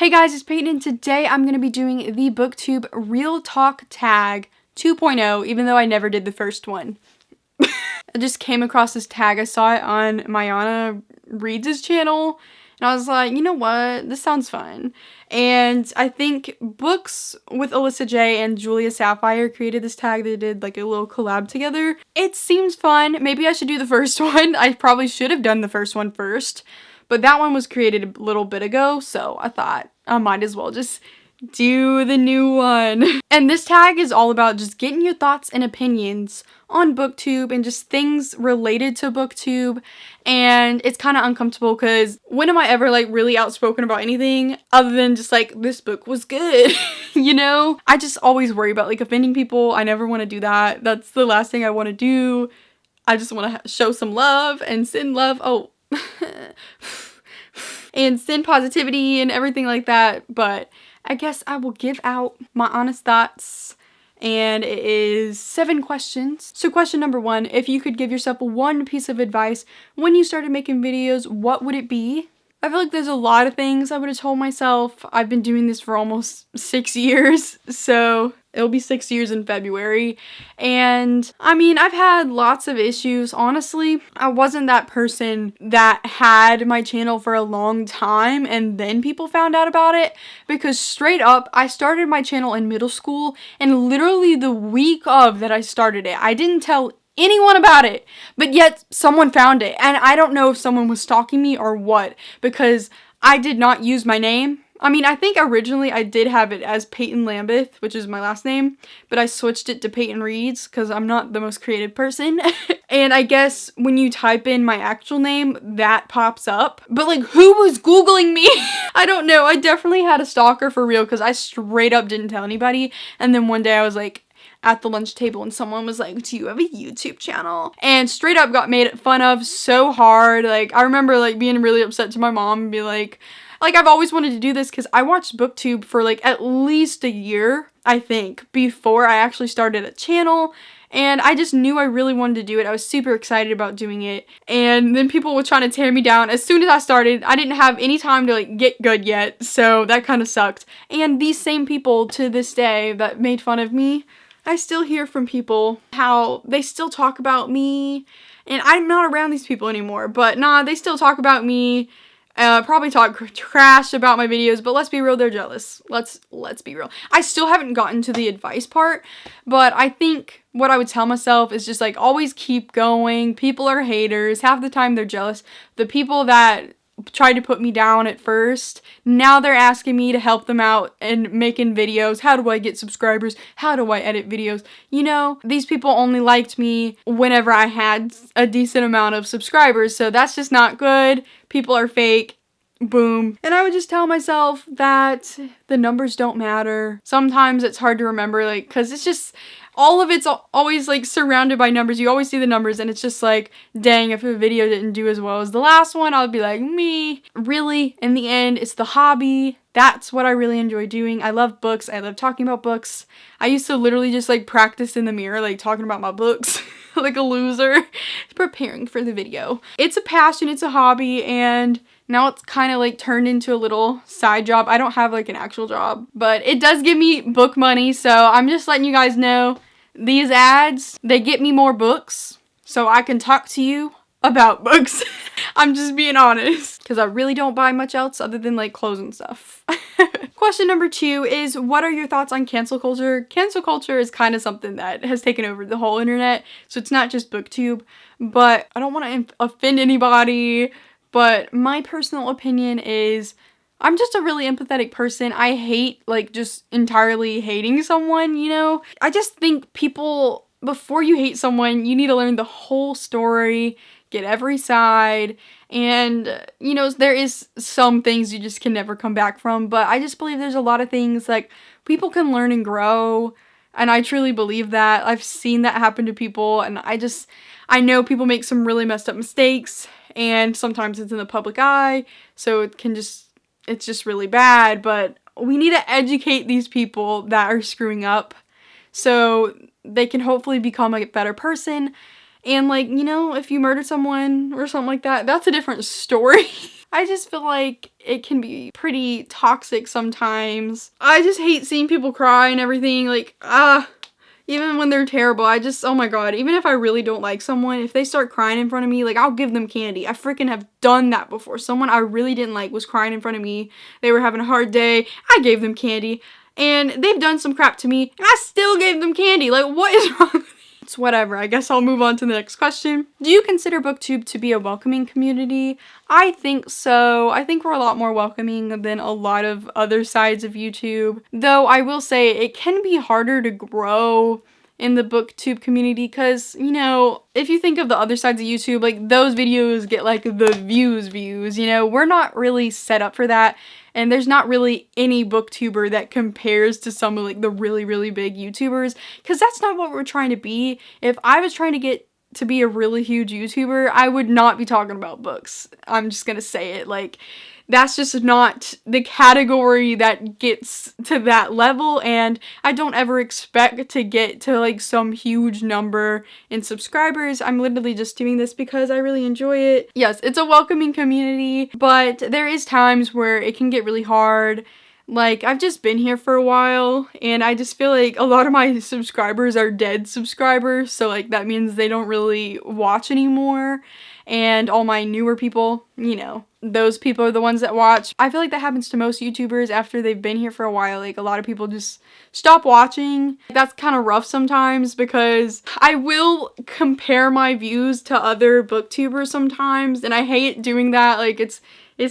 Hey guys, it's Peyton, and today I'm going to be doing the BookTube Real Talk Tag 2.0, even though I never did the first one. I just came across this tag. I saw it on Mayana Reads' channel, and I was like, you know what, this sounds fun. And I think Books with Alyssa J and Julia Sapphire created this tag. They did like a little collab together. It seems fun. Maybe I should do the first one. I probably should have done the first one first. But that one was created a little bit ago, so I thought I might as well just do the new one. And this tag is all about just getting your thoughts and opinions on BookTube and just things related to BookTube. And it's kind of uncomfortable because when am I ever like really outspoken about anything other than just like, this book was good, you know? I just always worry about like offending people. I never want to do that. That's the last thing I want to do. I just want to show some love and send love. Oh. And send positivity and everything like that, but I guess I will give out my honest thoughts, and it is 7 questions. So question number 1, if you could give yourself one piece of advice when you started making videos, what would it be? I feel like there's a lot of things I would have told myself. I've been doing this for almost 6 years, so it'll be 6 years in February. And I mean, I've had lots of issues. Honestly, I wasn't that person that had my channel for a long time and then people found out about it, because straight up, I started my channel in middle school, and literally the week of that I started it, I didn't tell anyone about it, but yet someone found it, and I don't know if someone was stalking me or what, because I did not use my name. I mean, I think originally I did have it as Peyton Lambeth, which is my last name, but I switched it to Peyton Reads because I'm not the most creative person. And I guess when you type in my actual name, that pops up. But like, who was Googling me? I don't know. I definitely had a stalker for real, because I straight up didn't tell anybody. And then one day I was like at the lunch table and someone was like, do you have a YouTube channel? And straight up got made fun of so hard. Like, I remember like being really upset to my mom and be like I've always wanted to do this, because I watched BookTube for like at least a year, I think, before I actually started a channel. And I just knew I really wanted to do it. I was super excited about doing it. And then people were trying to tear me down. As soon as I started, I didn't have any time to like get good yet. So that kind of sucked. And these same people to this day that made fun of me, I still hear from people how they still talk about me. And I'm not around these people anymore. But nah, they still talk about me. Probably talk trash about my videos, but let's be real, they're jealous. Let's be real. I still haven't gotten to the advice part, but I think what I would tell myself is just like, always keep going. People are haters. Half the time they're jealous. The people that tried to put me down at first, now they're asking me to help them out and making videos. How do I get subscribers? How do I edit videos? You know, these people only liked me whenever I had a decent amount of subscribers, so that's just not good. People are fake. Boom. And I would just tell myself that the numbers don't matter. Sometimes it's hard to remember, like, because it's just, all of it's always like surrounded by numbers. You always see the numbers and it's just like, dang, if a video didn't do as well as the last one, I'll be like, me. Really, in the end, it's the hobby. That's what I really enjoy doing. I love books. I love talking about books. I used to literally just like practice in the mirror, like talking about my books like a loser, preparing for the video. It's a passion, it's a hobby, and now it's kind of like turned into a little side job. I don't have like an actual job, but it does give me book money. So I'm just letting you guys know, these ads, they get me more books so I can talk to you about books. I'm just being honest, because I really don't buy much else other than like clothes and stuff. Question number 2 is, what are your thoughts on cancel culture? Cancel culture is kind of something that has taken over the whole internet, so it's not just BookTube, but I don't want to offend anybody, but my personal opinion is, I'm just a really empathetic person. I hate like just entirely hating someone, you know? I just think people, before you hate someone, you need to learn the whole story, get every side, and you know, there is some things you just can never come back from, but I just believe there's a lot of things like people can learn and grow, and I truly believe that. I've seen that happen to people, and I know people make some really messed up mistakes, and sometimes it's in the public eye, so it's just really bad, but we need to educate these people that are screwing up so they can hopefully become a better person. And like, you know, if you murdered someone or something like that, that's a different story. I just feel like it can be pretty toxic sometimes. I just hate seeing people cry and everything. Like, even when they're terrible, oh my god, even if I really don't like someone, if they start crying in front of me, like, I'll give them candy. I freaking have done that before. Someone I really didn't like was crying in front of me. They were having a hard day. I gave them candy. And they've done some crap to me, and I still gave them candy. Like, what is wrong with me? It's whatever. I guess I'll move on to the next question. Do you consider BookTube to be a welcoming community? I think so. I think we're a lot more welcoming than a lot of other sides of YouTube. Though I will say it can be harder to grow in the BookTube community because, you know, if you think of the other sides of YouTube, like, those videos get like the views, you know, we're not really set up for that. And there's not really any booktuber that compares to some of like the really, really big YouTubers, because that's not what we're trying to be. If I was trying to get to be a really huge YouTuber, I would not be talking about books. I'm just gonna say it. Like, that's just not the category that gets to that level, and I don't ever expect to get to like some huge number in subscribers. I'm literally just doing this because I really enjoy it. Yes, it's a welcoming community, but there is times where it can get really hard. Like, I've just been here for a while, and I just feel like a lot of my subscribers are dead subscribers, so like that means they don't really watch anymore. And all my newer people, you know, those people are the ones that watch. I feel like that happens to most YouTubers after they've been here for a while. Like, a lot of people just stop watching. That's kind of rough sometimes because I will compare my views to other booktubers sometimes, and I hate doing that. Like, it's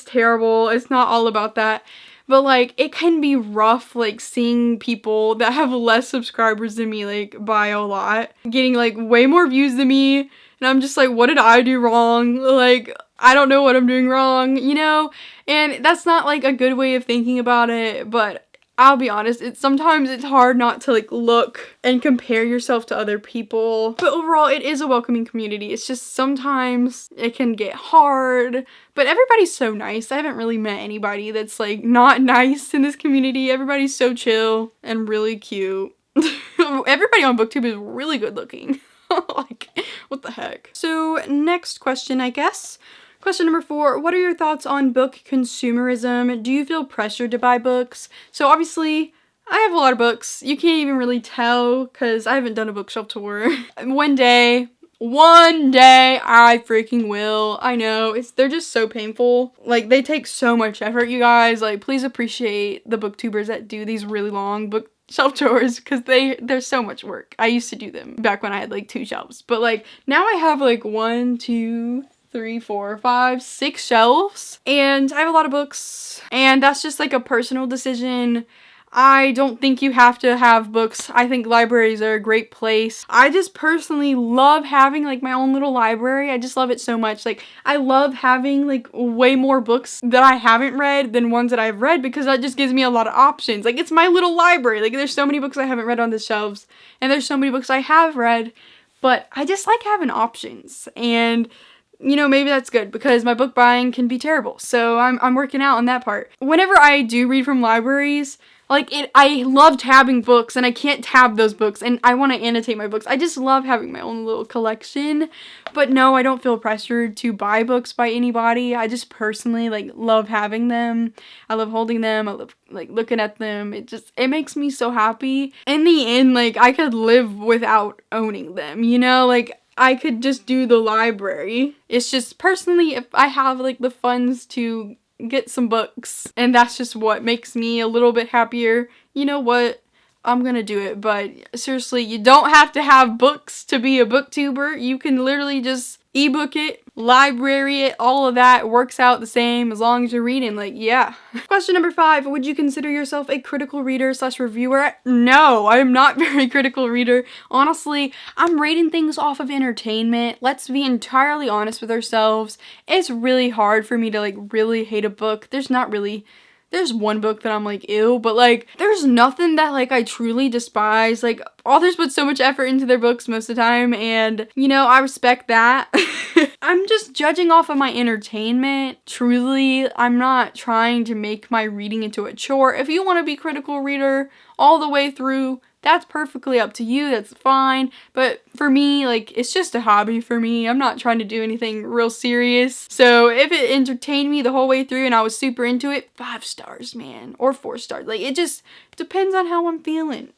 terrible. It's not all about that. But like, it can be rough, like, seeing people that have less subscribers than me, like, by a lot, getting like way more views than me. And I'm just like, what did I do wrong? Like, I don't know what I'm doing wrong, you know? And that's not like a good way of thinking about it, but I'll be honest, sometimes it's hard not to like look and compare yourself to other people. But overall, it is a welcoming community. It's just sometimes it can get hard, but everybody's so nice. I haven't really met anybody that's like not nice in this community. Everybody's so chill and really cute. Everybody on BookTube is really good looking. Like, what the heck? So, next question, I guess. Question number 4, what are your thoughts on book consumerism? Do you feel pressured to buy books? So obviously, I have a lot of books. You can't even really tell because I haven't done a bookshelf tour. One day I freaking will. I know, they're just so painful. Like, they take so much effort, you guys. Like, please appreciate the booktubers that do these really long bookshelf tours because they're so much work. I used to do them back when I had like 2 shelves, but like now I have like 1, 2, 3, 4, 5, 6 shelves, and I have a lot of books, and that's just like a personal decision. I don't think you have to have books. I think libraries are a great place. I just personally love having like my own little library. I just love it so much. Like, I love having like way more books that I haven't read than ones that I've read because that just gives me a lot of options. Like, it's my little library. Like, there's so many books I haven't read on the shelves, and there's so many books I have read, but I just like having options. And you know, maybe that's good because my book buying can be terrible. So I'm working out on that part. Whenever I do read from libraries, like, I love tabbing books, and I can't tab those books, and I want to annotate my books. I just love having my own little collection. But no, I don't feel pressured to buy books by anybody. I just personally like love having them. I love holding them. I love like looking at them. It makes me so happy. In the end, like, I could live without owning them, you know? Like, I could just do the library. It's just personally, if I have like the funds to get some books, and that's just what makes me a little bit happier, you know what? I'm gonna do it. But seriously, you don't have to have books to be a booktuber. You can literally just ebook it, library it, all of that works out the same as long as you're reading. Like, yeah. Question number 5, would you consider yourself a critical reader / reviewer? No, I'm not very critical reader. Honestly, I'm rating things off of entertainment. Let's be entirely honest with ourselves. It's really hard for me to like really hate a book. There's one book that I'm like, ew, but like, there's nothing that like I truly despise. Like, authors put so much effort into their books most of the time, and you know, I respect that. I'm just judging off of my entertainment. Truly, I'm not trying to make my reading into a chore. If you want to be critical reader all the way through, that's perfectly up to you. That's fine. But for me, like, it's just a hobby for me. I'm not trying to do anything real serious. So if it entertained me the whole way through and I was super into it, 5 stars, man. Or 4 stars. Like, it just depends on how I'm feeling.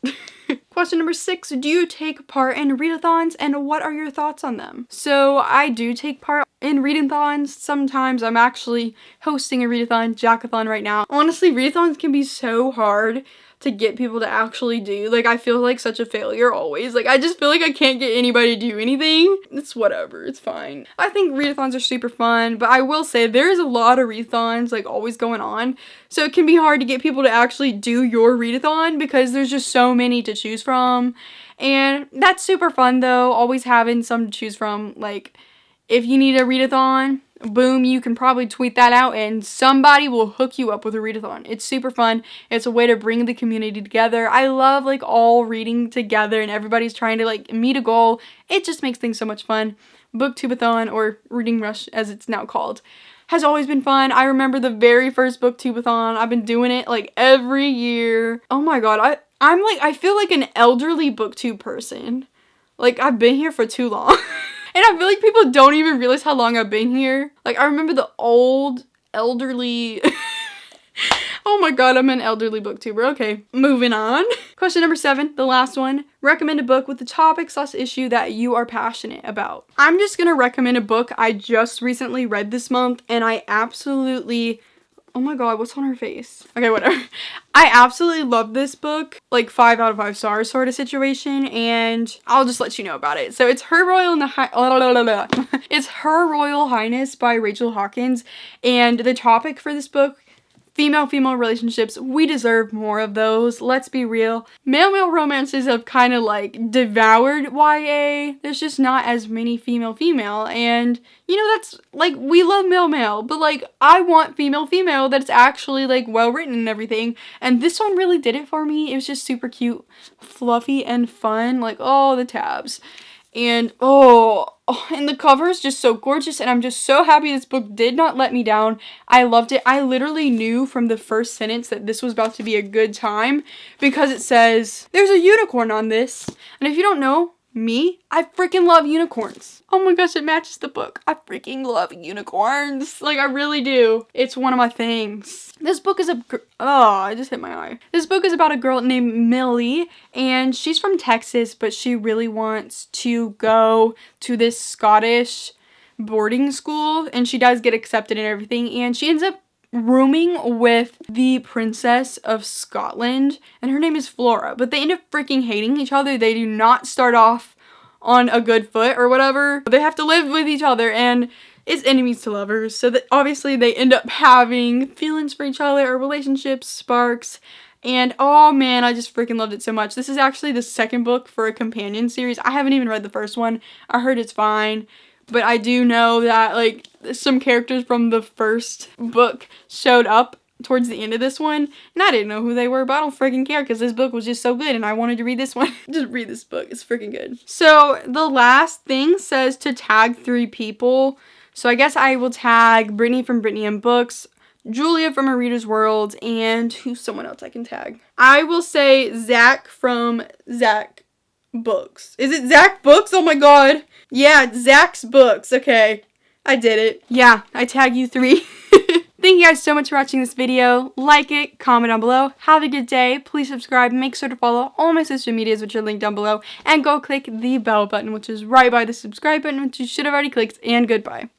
Question number 6. Do you take part in readathons, and what are your thoughts on them? So I do take part in readathons. Sometimes I'm actually hosting a readathon, jackathon right now. Honestly, readathons can be so hard to get people to actually do. Like, I feel like such a failure always. Like, I just feel like I can't get anybody to do anything. It's whatever. It's fine. I think readathons are super fun, but I will say there's a lot of readathons, like, always going on. So it can be hard to get people to actually do your readathon because there's just so many to choose from. And that's super fun, though, always having some to choose from. Like, if you need a readathon, boom, you can probably tweet that out and somebody will hook you up with a readathon. It's super fun. It's a way to bring the community together. I love, like, all reading together and everybody's trying to, like, meet a goal. It just makes things so much fun. Booktubeathon, or Reading Rush as it's now called, has always been fun. I remember the very first Booktubeathon. I've been doing it, like, every year. Oh my god, I feel like an elderly Booktube person. Like, I've been here for too long. And I feel like people don't even realize how long I've been here. Like, I remember the old, elderly... Oh my god, I'm an elderly booktuber. Okay, moving on. Question number 7, the last one. Recommend a book with the topic/issue that you are passionate about. I'm just gonna recommend a book I just recently read this month, and I absolutely... Oh my god, what's on her face? Okay, whatever. I absolutely love this book. Like, 5 out of 5 stars sort of situation, and I'll just let you know about it. So it's Her Royal It's Her Royal Highness by Rachel Hawkins, and the topic for this book, female-female relationships. We deserve more of those. Let's be real. Male-male romances have kind of, like, devoured YA. There's just not as many female-female, and, you know, that's, like, we love male-male, but, like, I want female-female that's actually, like, well-written and everything, and this one really did it for me. It was just super cute, fluffy, and fun. Like, oh, the tabs. And, and the cover is just so gorgeous, and I'm just so happy this book did not let me down. I loved it. I literally knew from the first sentence that this was about to be a good time because it says, there's a unicorn on this. And if you don't know me, I freaking love unicorns. Oh my gosh, it matches the book. I freaking love unicorns. Like, I really do. It's one of my things. This book is I just hit my eye. This book is about a girl named Millie, and she's from Texas, but she really wants to go to this Scottish boarding school, and she does get accepted and everything, and she ends up rooming with the Princess of Scotland, and her name is Flora, but they end up freaking hating each other. They do not start off on a good foot or whatever. They have to live with each other, and it's enemies to lovers, so that obviously they end up having feelings for each other, or relationships, sparks, and oh man, I just freaking loved it so much. This is actually the second book for a companion series. I haven't even read the first one. I heard it's fine. But I do know that, like, some characters from the first book showed up towards the end of this one. And I didn't know who they were, but I don't freaking care because this book was just so good and I wanted to read this one. Just read this book. It's freaking good. So the last thing says to tag 3 people. So I guess I will tag Brittany from Brittany and Books, Julia from A Reader's World, and who's someone else I can tag? I will say Zach from Zach Books. Is it Zach Books? Oh my god. Yeah, Zach's Books. Okay, I did it. Yeah, I tag you 3. Thank you guys so much for watching this video. Like it, comment down below. Have a good day. Please subscribe. Make sure to follow all my social medias, which are linked down below. And go click the bell button, which is right by the subscribe button, which you should have already clicked. And goodbye.